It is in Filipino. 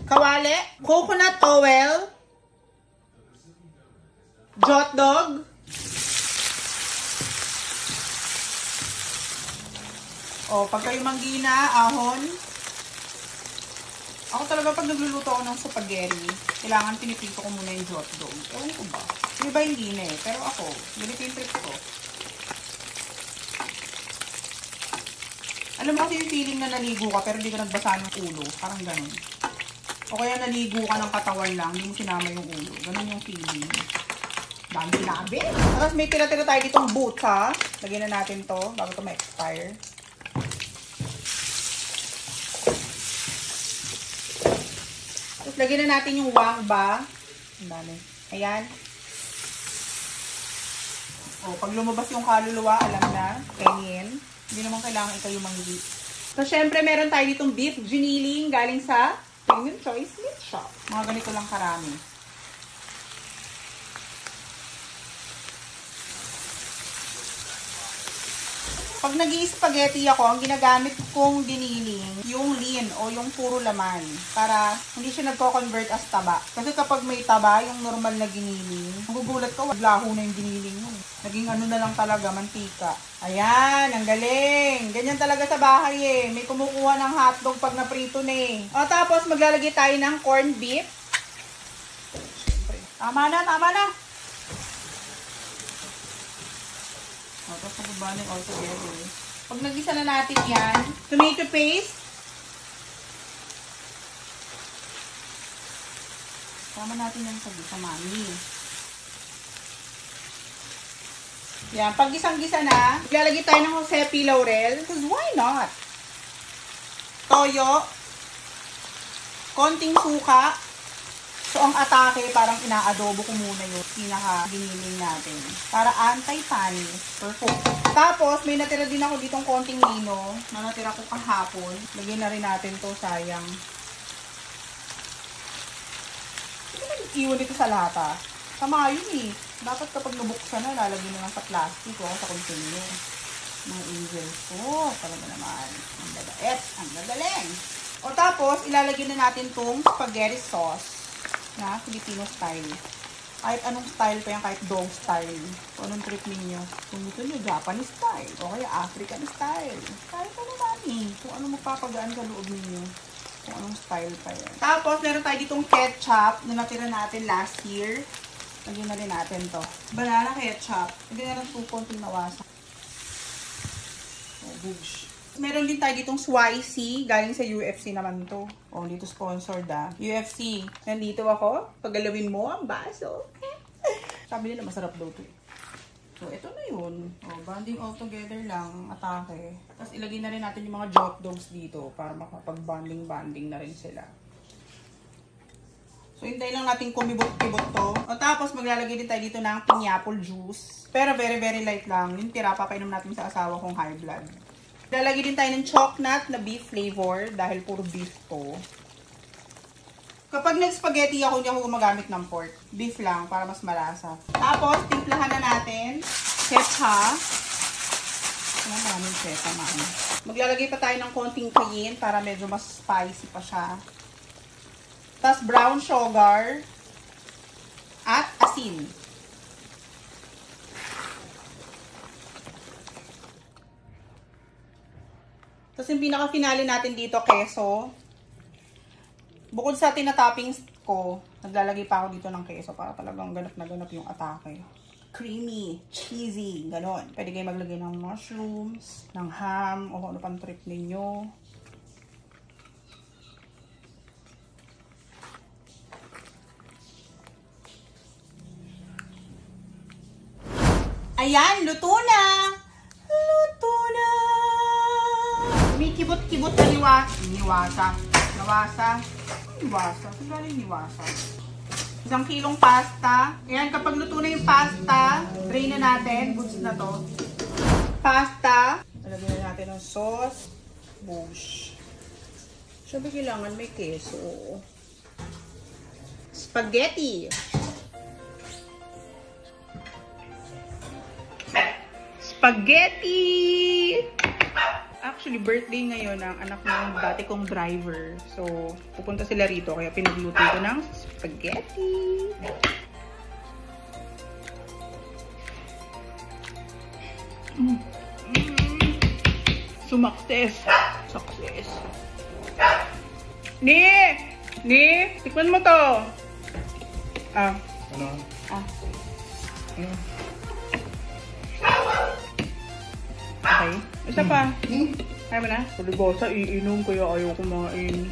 kawali, coconut oil, jot dog, pag kayo manggina, ahon. Ako talaga pag nagluluto ako ng spaghetti, kailangan pinipito ko muna yung jot dog. Ewan ko ba? Yung iba hindi na eh. Pero ako, ganito yung trip ko. Alam mo kasi yung feeling na naligo ka pero hindi ka nagbasa ng ulo. Parang ganun. O kaya naligo ka ng katawan lang, hindi mo sinama yung ulo. Ganun yung feeling. Dami sinabi. Tapos may tira-tira tayo ditong boots ha. Lagyan na natin to bago to ma-expire. Tapos lagyan na natin yung wangba. Ang dami. Ayan. Pag lumabas yung kaluluwa, alam na. Kainin. Hindi naman kailangan ikaw yung manghili. So, syempre, meron tayo ditong beef giniling galing sa Premium Choice Meat Shop. Mga ganito lang karami. Pag nag-i-spaghetti ako, ang ginagamit kong giniling, yung lean o yung puro laman. Para hindi siya nagko-convert as taba. Kasi kapag may taba, yung normal na giniling, magugulat ka, waglaho na yung giniling mo. Naging ano na lang talaga, mantika. Ayan, ang galing. Ganyan talaga sa bahay eh. May kumukuha ng hotdog pag naprito na eh. Tapos maglalagay tayo ng corned beef. Siyempre. Tama na, tama na. Tapos nagubaling all together. Pag nagisa na natin yan, tomato paste. Tama natin yan sa mami. Yan, pag gisang-gisa na, ilalagay tayo ng Josepi laurel. Because why not? Toyo. Konting suka. So, ang atake, parang ina-adobo ko muna yung pinaka-giniling natin. Para anti-panis. Perfect. Tapos, may natira din ako ditong konting lino na natira ko kahapon. Lagyan na rin natin to, sayang. Hindi na iwan dito sa lata. Tama yun eh. Dapat kapag nabuksan na, lalagyan na lang sa plastic o sa container. Mga angels ko. Talaga naman. Ang babait. Ang gagaling. O tapos, ilalagyan na natin tong spaghetti sauce na Filipino style. Kahit anong style pa yan, kahit dog style. Kung anong trip ninyo. Kung gusto nyo, Japanese style. O kaya African style. Kahit ano mami. Kung ano magpapagaan sa loob ninyo. Kung anong style pa yan. Tapos, meron tayo ditong ketchup na natira natin last year. Lagyan na rin natin to. Banana ketchup. Hindi na rin konting nawasa. O, boosh. Meron din tayo ditong Swicy. Galing sa UFC naman to. O, dito sponsored UFC. Nandito ako. Pagalawin mo ang baso. Sabi nila masarap daw to. So, ito na yun. O, banding all together lang. Atake. Tapos, ilagay na rin natin yung mga jot dogs dito. Para makapag-banding na rin sila. So, hintay lang natin kumibot-kibot to. O, tapos, maglalagay din tayo dito ng pineapple juice. Pero, very, very light lang. Yung tira, papainom natin sa asawa kong high blood. Lalagay din tayo ng chocolate na beef flavor dahil puro beef to. Kapag nag-spaghetti ako, hindi ako gumagamit ng pork. Beef lang para mas malasa. Tapos, timplahan na natin. Ketchup. Maraming ketchup man. Maglalagay pa tayo ng konting cayenne para medyo mas spicy pa siya. Tapos, brown sugar. At asin. Tapos yung pinaka-finale natin dito, keso. Bukod sa tinatoppings ko, naglalagay pa ako dito ng keso para talagang ganap na ganap yung atake. Creamy, cheesy, ganon. Pwede kayo maglagay ng mushrooms, ng ham, o ano pang trip ninyo. Ayan, luto na! Luto na! Kumikibot-kibot na niwasa. Saan galing niwasa? 1 kilong pasta. Ayan, kapag luto na yung pasta, drain na natin. Goods na to. Pasta. Lagyan na natin ng sauce. Bush. Sabi kailangan may keso. Spaghetti. Spaghetti! Actually, birthday ngayon ng anak ng dati kong driver. So, pupunta sila rito. Kaya pinagluto ko ng spaghetti. Sumakses. Success. Ni! Tikman mo to. Ano? Okay. Isa pa. Kaya mo na? Paligosa, iinom kaya ayaw kumain.